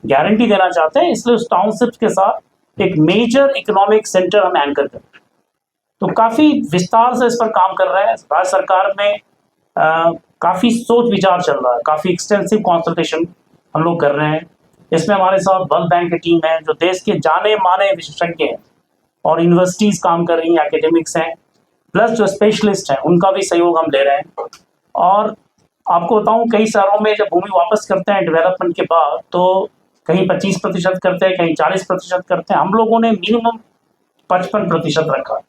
Guarantee देना चाहते हैं, इसलिए उस टाउनशिप के साथ एक मेजर इकोनॉमिक सेंटर हम एंकर कर, तो काफ़ी विस्तार से इस पर काम कर रहे हैं। राज्य सरकार में काफ़ी सोच विचार चल रहा है, काफ़ी एक्सटेंसिव कंसल्टेशन हम लोग कर रहे हैं। इसमें हमारे साथ वर्ल्ड बैंक की टीम है, जो देश के जाने माने विशेषज्ञ हैं, और यूनिवर्सिटीज़ काम कर रही हैं, एकेडमिक्स हैं, प्लस जो स्पेशलिस्ट हैं उनका भी सहयोग हम ले रहे हैं। और आपको बताऊं, कई शहरों में जब भूमि वापस करते हैं डेवलपमेंट के बाद, तो कहीं 25% करते हैं, कहीं 40% करते हैं। हम लोगों ने मिनिमम 55% रखा है,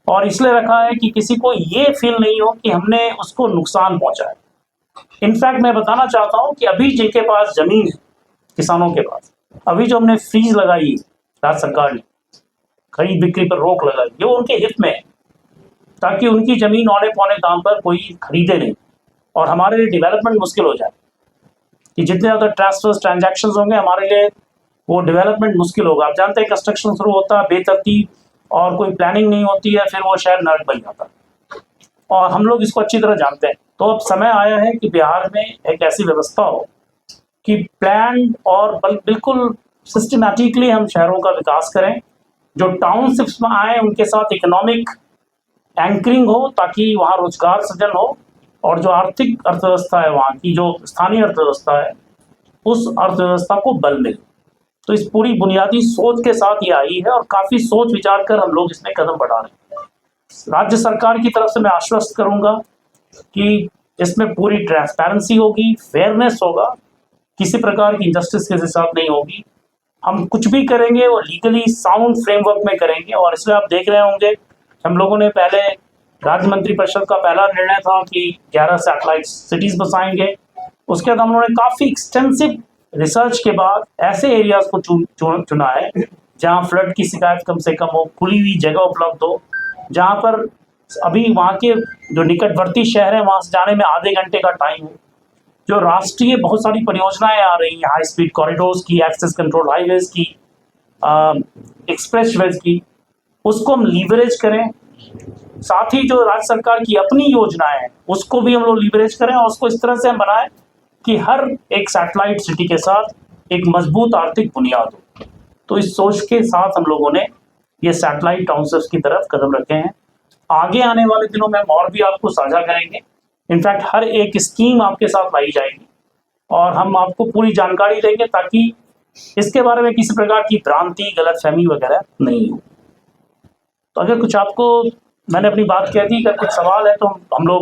और इसलिए रखा है कि किसी को ये फील नहीं हो कि हमने उसको नुकसान पहुंचा है। इनफैक्ट मैं बताना चाहता हूं कि अभी जिनके पास जमीन है, किसानों के पास, अभी जो हमने फ्रीज लगाई राज्य सरकार ने, खरीद बिक्री पर रोक लगाई, ये उनके हित में है, ताकि उनकी जमीन औने पौने दाम पर कोई खरीदे नहीं, और हमारे लिए डेवलपमेंट मुश्किल हो जाए कि जितने ज़्यादा ट्रांसफर्स ट्रांजैक्शंस होंगे हमारे लिए वो डेवलपमेंट मुश्किल होगा। आप जानते हैं कंस्ट्रक्शन शुरू होता है बेतरतीब, और कोई प्लानिंग नहीं होती है, फिर वो शहर नर्क बन जाता है, और हम लोग इसको अच्छी तरह जानते हैं। तो अब समय आया है कि बिहार में एक ऐसी व्यवस्था हो कि प्लान और बिल्कुल सिस्टमैटिकली हम शहरों का विकास करें, जो टाउनशिप्स में आए उनके साथ इकोनॉमिक एंकरिंग हो, ताकि वहाँ रोजगार सृजन हो, और जो आर्थिक अर्थव्यवस्था है वहाँ की, जो स्थानीय अर्थव्यवस्था है, उस अर्थव्यवस्था को बल मिले। तो इस पूरी बुनियादी सोच के साथ ये आई है, और काफ़ी सोच विचार कर हम लोग इसमें कदम बढ़ा रहे हैं। राज्य सरकार की तरफ से मैं आश्वस्त करूंगा कि इसमें पूरी ट्रांसपेरेंसी होगी, फेयरनेस होगा, किसी प्रकार की इंजस्टिस के साथ नहीं होगी। हम कुछ भी करेंगे वो लीगली साउंड फ्रेमवर्क में करेंगे, और इसलिए आप देख रहे होंगे हम लोगों ने पहले राज्य मंत्रिपरिषद का पहला निर्णय था कि 11 सैटेलाइट सिटीज बसाएंगे। उसके बाद हम लोगों ने काफ़ी एक्सटेंसिव रिसर्च के बाद ऐसे एरियाज को चुना है जहां फ्लड की शिकायत कम से कम हो, खुली हुई जगह उपलब्ध हो, जहां पर अभी वहां के जो निकटवर्ती शहर है वहां से जाने में आधे घंटे का टाइम हो, जो राष्ट्रीय बहुत सारी परियोजनाएं आ रही हैं, हाई स्पीड कॉरिडोर्स की, एक्सेस कंट्रोल हाईवेज की, एक्सप्रेसवेज की, उसको हम लीवरेज करें। साथ ही जो राज्य सरकार की अपनी योजनाएं हैं उसको भी हम लोग लीवरेज करें, और उसको इस तरह से हम बनाएं कि हर एक सैटेलाइट सिटी के साथ एक मजबूत आर्थिक बुनियाद हो। तो इस सोच के साथ हम लोगों ने ये सैटेलाइट टाउनशिप्स की तरफ कदम रखे हैं। आगे आने वाले दिनों में हम और भी आपको साझा करेंगे। इनफैक्ट हर एक स्कीम आपके साथ लाई जाएगी, और हम आपको पूरी जानकारी देंगे, ताकि इसके बारे में किसी प्रकार की भ्रांति, गलतफहमी वगैरह नहीं हो। तो अगर कुछ आपको, मैंने अपनी बात कह दी, अगर कुछ सवाल है तो हम लोग।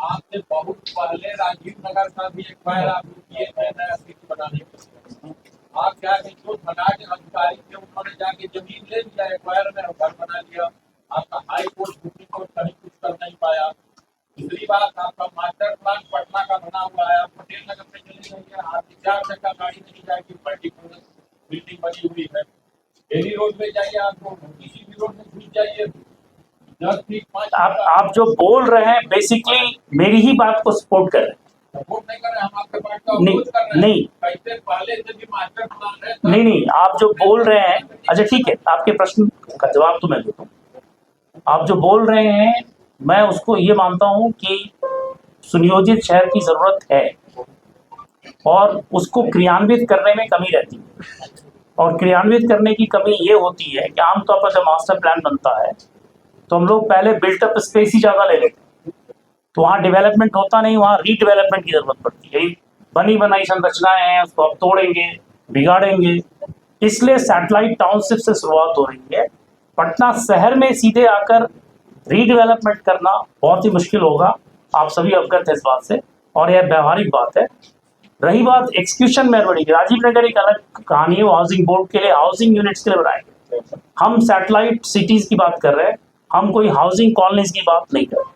आपने बहुत पहले राजीव नगर का भी एक फाइल आप किए थे नया सिटी बनाने के लिए। आप क्या जो बना के अधिकारी थे उन्होंने जाके जमीन ले लिया, एक्वायर में घर बना लिया। आपका हाई कोर्ट, सुप्रीम कोर्ट कहीं कुछ कर नहीं पाया। दूसरी बात, आपका मास्टर प्लान पटना का बना हुआ है, पटेल नगर में चली गई है, आपकी 4 चक्का गाड़ी नहीं जाएगी, मल्टीपुल बिल्डिंग बनी हुई है। डेली रोड में जाइए, आपको किसी भी रोड में घुस जाइए, आप जो बोल रहे हैं बेसिकली मेरी ही बात को सपोर्ट कर रहे हैं। सपोर्ट नहीं कर रहे, हम आपके बात का विरोध कर रहे हैं। नहीं, कैसे पहले से भी मास्टर प्लान है। नहीं, आप जो बोल रहे हैं, अच्छा ठीक है, आपके प्रश्न का जवाब तो मैं देता हूँ। आप जो बोल रहे हैं मैं उसको ये मानता हूँ कि सुनियोजित शहर की जरूरत है, और उसको क्रियान्वित करने में कमी रहती है। और क्रियान्वित करने की कमी ये होती है कि आमतौर पर जब मास्टर प्लान बनता है तो हम लोग पहले बिल्टअप स्पेस ही ज़्यादा ले लेते हैं, तो वहाँ डेवलपमेंट होता नहीं, वहाँ रीडेवलपमेंट की ज़रूरत पड़ती है। बनी बनाई संरचनाएं हैं, उसको अब तोड़ेंगे, बिगाड़ेंगे, इसलिए सैटेलाइट टाउनशिप से शुरुआत हो रही है। पटना शहर में सीधे आकर रीडेवलपमेंट करना बहुत ही मुश्किल होगा, आप सभी अवगत हैं इस बात से, और यह व्यवहारिक बात है। रही बात एक्सक्यूशन में बड़ी, राजीव नगर एक अलग कहानी है, वो हाउसिंग बोर्ड के लिए, हाउसिंग यूनिट्स के लिए बनाएंगे। हम सैटेलाइट सिटीज की बात कर रहे हैं, हम कोई हाउसिंग कॉलोनीज की बात नहीं कर रहे।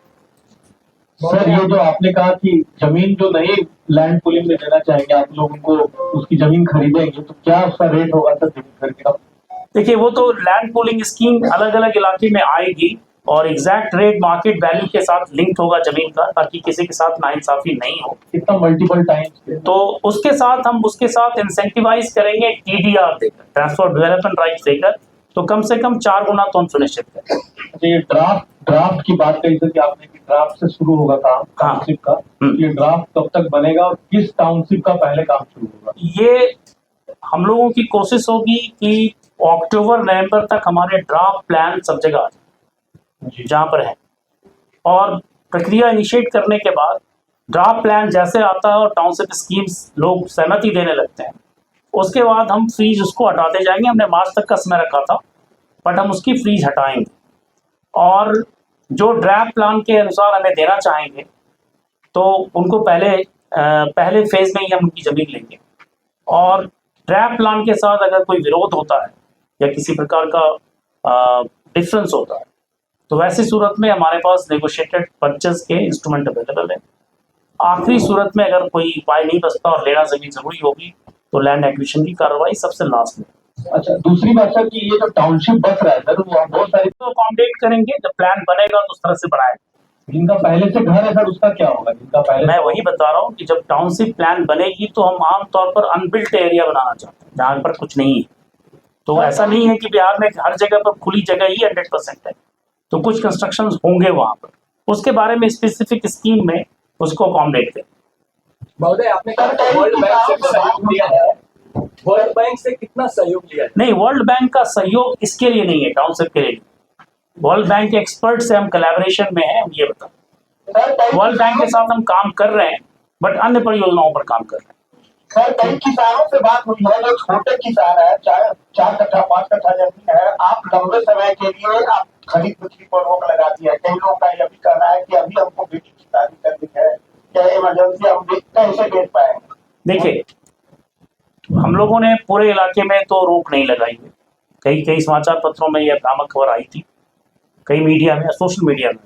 सर, ये जो आपने कहा कि जमीन जो नई लैंड पूलिंग में देना चाहेंगे आप लोग उनको, उसकी जमीन खरीदेंगे, तो क्या उसका रेट होगा सर जमीन खरीदने का? देखिए, वो तो लैंड पूलिंग स्कीम अलग अलग इलाके में आएगी, और एग्जैक्ट रेट मार्केट वैल्यू के साथ लिंक होगा जमीन का, ताकि किसी के साथ नाइंसाफी नहीं हो। इतना मल्टीपल टाइम्स, तो उसके साथ हम उसके साथ इंसेंटिवाइज करेंगे TDR देकर, ट्रांसफर डेवलपमेंट राइट देकर, तो कम से कम 4 गुना तो हम सुनिश्चित करें। ये ड्राफ्ट ड्राफ्ट की बात कही थी कि आपने कि ड्राफ्ट से शुरू होगा काम टाउनशिप का, ये ड्राफ्ट कब तक बनेगा और किस टाउनशिप का पहले काम शुरू होगा? ये हम लोगों की कोशिश होगी कि अक्टूबर नवंबर तक हमारे ड्राफ्ट प्लान सब जगह आ जाए जहाँ पर है, और प्रक्रिया इनिशिएट करने के बाद ड्राफ्ट प्लान जैसे आता है और टाउनशिप स्कीम्स लोग सहमति देने लगते हैं, उसके बाद हम फ्रीज उसको हटाते जाएंगे। हमने मार्च तक का समय रखा था, बट हम उसकी फ्रीज हटाएंगे और जो ड्राफ्ट प्लान के अनुसार हमें देना चाहेंगे तो उनको पहले फेज में ही हम उनकी जमीन लेंगे, और ड्राफ्ट प्लान के साथ अगर कोई विरोध होता है या किसी प्रकार का डिफरेंस होता है तो वैसी सूरत में हमारे पास नेगोशिएटेड परचेज के इंस्ट्रूमेंट अवेलेबल है। आखिरी सूरत में अगर कोई उपाय नहीं बचता और लेना जमीन जरूरी होगी तो लैंड एक्विजिशन की कार्रवाई सबसे लास्ट में। अच्छा, दूसरी बात सर कि ये जो टाउनशिप बस रहा है सर, वो बहुत सारी तो अकोमोडेट करेंगे, जब प्लान बनेगा तो उस तरह से बनाएंगे। जिनका पहले से घर है सर उसका क्या होगा? जिनका पहले मैं वही बता रहा हूँ कि जब टाउनशिप प्लान बनेगी तो हम आमतौर पर अनबिल्ट एरिया बनाना चाहते हैं जहाँ पर कुछ नहीं है। तो ऐसा नहीं है कि बिहार में हर जगह पर खुली जगह ही 100% है, तो कुछ कंस्ट्रक्शन होंगे वहाँ पर, उसके बारे में स्पेसिफिक स्कीम में उसको अकोमोडेट करें। महोदय, आपने कहा वर्ल्ड बैंक से सहयोग लिया है, वर्ल्ड बैंक से कितना सहयोग लिया है? नहीं, वर्ल्ड बैंक का सहयोग इसके लिए नहीं है, टाउनशिप के लिए। वर्ल्ड बैंक के एक्सपर्ट से हम कोलैबोरेशन में हैं, हम ये बता, वर्ल्ड बैंक के साथ हम काम कर रहे हैं बट अन्य परियोजनाओं पर काम कर रहे हैं। सर, कई किसानों से बात हुई है जो छोटे किसान है, 4 कट्ठा 5 कट्ठा जमीन है, आप लंबे समय के लिए आप खरीद बिक्री पर रोक लगा दी है। कई लोगों का यह भी कहना है कि अभी हमको बेटी की शादी करनी है, क्या इमरजेंसी हम कैसे बेच पाएंगे? देखिए, हम लोगों ने पूरे इलाके में तो रोक नहीं लगाई है, कई समाचार पत्रों में यह भ्रामक खबर आई थी, कई मीडिया में, सोशल मीडिया में।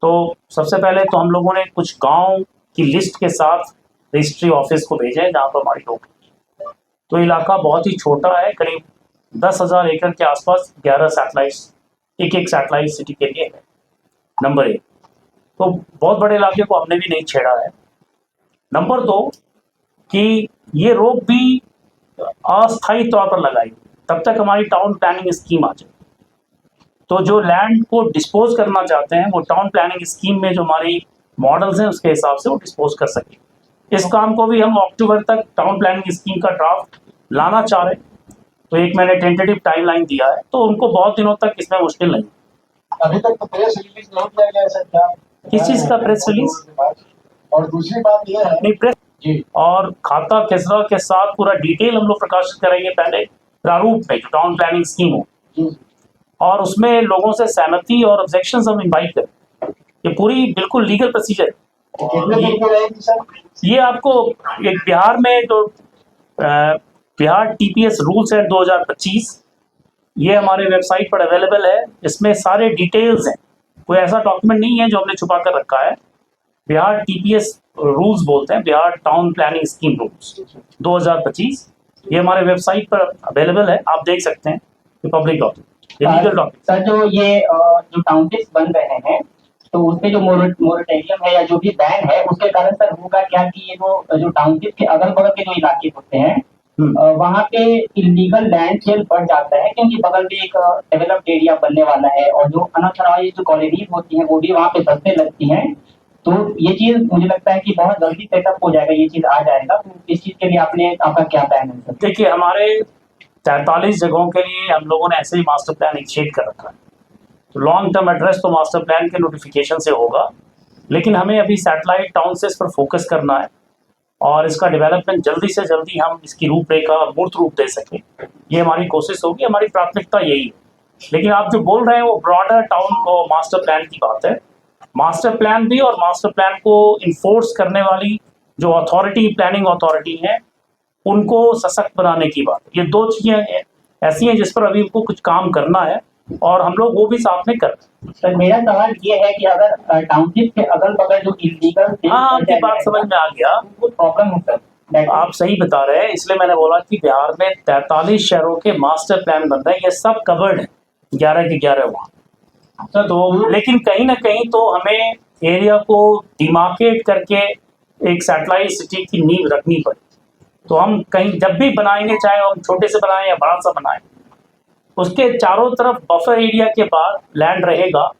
तो सबसे पहले तो हम लोगों ने कुछ गांव की लिस्ट के साथ रजिस्ट्री ऑफिस को भेजे हैं जहाँ पर हमारी रोक है। तो इलाका बहुत ही छोटा है, करीब 10,000 एकड़ के आसपास 11 सैटेलाइट्स, एक सैटेलाइट सिटी के लिए है। नंबर 1, तो बहुत बड़े इलाके को हमने भी नहीं छेड़ा है। नंबर 2 कि ये रोक भी अस्थायी तौर पर लगाई, तब तक हमारी टाउन प्लानिंग स्कीम आ जाए। तो जो लैंड को डिस्पोज करना चाहते हैं वो टाउन प्लानिंग स्कीम में जो हमारी मॉडल्स हैं उसके हिसाब से वो डिस्पोज कर सकें। इस काम को भी हम अक्टूबर तक टाउन प्लानिंग स्कीम का ड्राफ्ट लाना चाह रहे हैं, तो एक मैंने टेंटेटिव टाइमलाइन दिया है, तो उनको बहुत दिनों तक इसमें मुश्किल नहीं। अभी तक तो प्रेस रिलीज नहीं किया गया है सर, क्या किस चीज़ का प्रेस रिलीज? और दूसरी बात यह है नहीं, प्रेस जी, और खाता खसरा के साथ पूरा डिटेल हम लोग प्रकाशित करेंगे पहले प्रारूप में जो टाउन प्लानिंग स्कीम हो, और उसमें लोगों से सहमति और ऑब्जेक्शन हम इन्वाइट करें। ये पूरी बिल्कुल लीगल प्रोसीजर है। कितने दिन की रहेगी सर? ये आपको एक बिहार में जो बिहार टीपीएस रूल्स है 2025, ये हमारे वेबसाइट पर अवेलेबल है। इसमें सारे डिटेल्स हैं, कोई ऐसा डॉक्यूमेंट नहीं है जो हमने छुपा कर रखा है। बिहार टीपीएस रूल्स बोलते हैं, Bihar town planning scheme rules 2025, ये हमारे वेबसाइट पर अवेलेबल है, आप देख सकते हैं। पब्लिक डॉक्यूमेंट, ये लीगल डॉक्यूमेंट। सर, जो टाउनशिप्स बन रहे हैं तो उसपे जो मोरेटोरियम है या जो भी बैन है उसके कारण सर होगा क्या कि ये जो टाउनशिप के अगल बगल के जो इलाके होते हैं वहाँ पे इलीगल लैंड सेल बढ़ जाता है, क्योंकि बगल में एक डेवलप्ड एरिया बनने वाला है और जो अनऑथराइज्ड जो कॉलोनीज होती हैं वो भी वहाँ पे सस्ते लगती हैं। तो ये चीज मुझे लगता है कि बहुत जल्दी सेटअप हो जाएगा, ये चीज आ जाएगा। तो इस चीज के लिए आपका क्या प्लान है सर? देखिए, हमारे 43 जगहों के लिए हम लोगों ने ऐसे ही मास्टर प्लान इनिशिएट कर रखा है। तो लॉन्ग टर्म एड्रेस तो मास्टर प्लान के नोटिफिकेशन से होगा, लेकिन हमें अभी सैटेलाइट टाउनशिप्स पर फोकस करना है और इसका डेवलपमेंट जल्दी से जल्दी हम इसकी रूपरेखा मूर्त रूप दे सकें, ये हमारी कोशिश होगी, हमारी प्राथमिकता यही है। लेकिन आप जो बोल रहे हैं वो ब्रॉडर टाउन को मास्टर प्लान की बात है। मास्टर प्लान भी और मास्टर प्लान को इन्फोर्स करने वाली जो अथॉरिटी, प्लानिंग अथॉरिटी है, उनको सशक्त बनाने की बात। ये 2 चीजें ऐसी हैं जिस पर अभी उनको कुछ काम करना है और हम लोग वो भी साथ में कर रहे हैं। सर, मेरा सवाल ये है कि अगर टाउनशिप के अगल बगल जो इलीगल, हाँ, आपकी बात समझ में आ गया, वो प्रॉब्लम है सर। आप सही बता रहे हैं, इसलिए मैंने बोला कि बिहार में 43 शहरों के मास्टर प्लान बन रहे हैं, ये सब कवर्ड है, 11 के 11 वहाँ। तो लेकिन कहीं ना कहीं तो हमें एरिया को डिमार्केट करके एक सैटेलाइट सिटी की नींव रखनी पड़ी। तो हम कहीं जब भी बनाएंगे, चाहे हम छोटे से बनाएं या बड़ा सा बनाएं, उसके चारों तरफ बफर एरिया के बाद लैंड रहेगा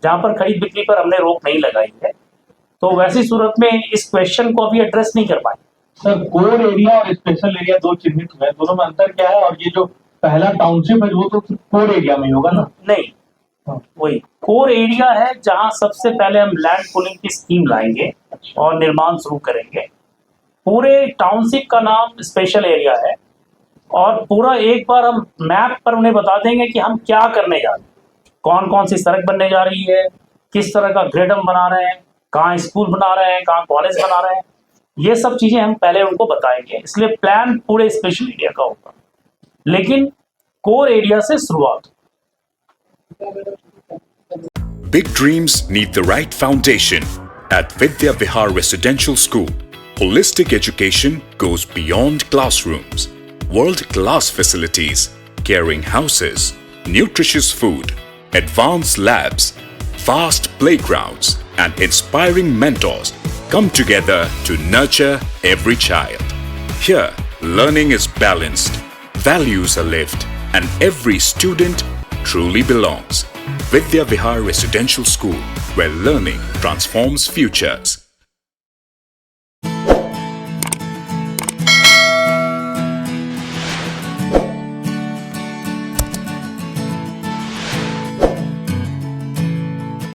जहां पर खरीद बिक्री पर हमने रोक नहीं लगाई है। तो वैसी सूरत में इस क्वेश्चन को अभी एड्रेस नहीं कर पाए। सर कोर एरिया और स्पेशल एरिया दो चिन्हित हुए हैं, दोनों में अंतर क्या है? और ये जो पहला टाउनशिप है वो तो कोर एरिया में ही होगा ना? नहीं, वही कोर एरिया है जहां सबसे पहले हम लैंड पूलिंग की स्कीम लाएंगे और निर्माण शुरू करेंगे। पूरे टाउनशिप का नाम स्पेशल एरिया है और पूरा एक बार हम मैप पर उन्हें बता देंगे कि हम क्या करने जा रहे हैं, कौन कौन सी सड़क बनने जा रही है, किस तरह का ग्रिड हम बना रहे हैं, कहाँ स्कूल बना रहे हैं, कहाँ कॉलेज बना रहे हैं, ये सब चीजें हम पहले उनको बताएंगे। इसलिए प्लान पूरे स्पेशल एरिया का होगा, लेकिन कोर एरिया से शुरुआत। Big dreams need the right foundation. At Vidya Vihar Residential School, holistic education goes beyond classrooms. World-class facilities, caring houses, nutritious food, advanced labs, vast playgrounds, and inspiring mentors come together to nurture every child. Here, learning is balanced, values are lived, and every student truly belongs. Vidya Vihar Residential School, where learning transforms futures.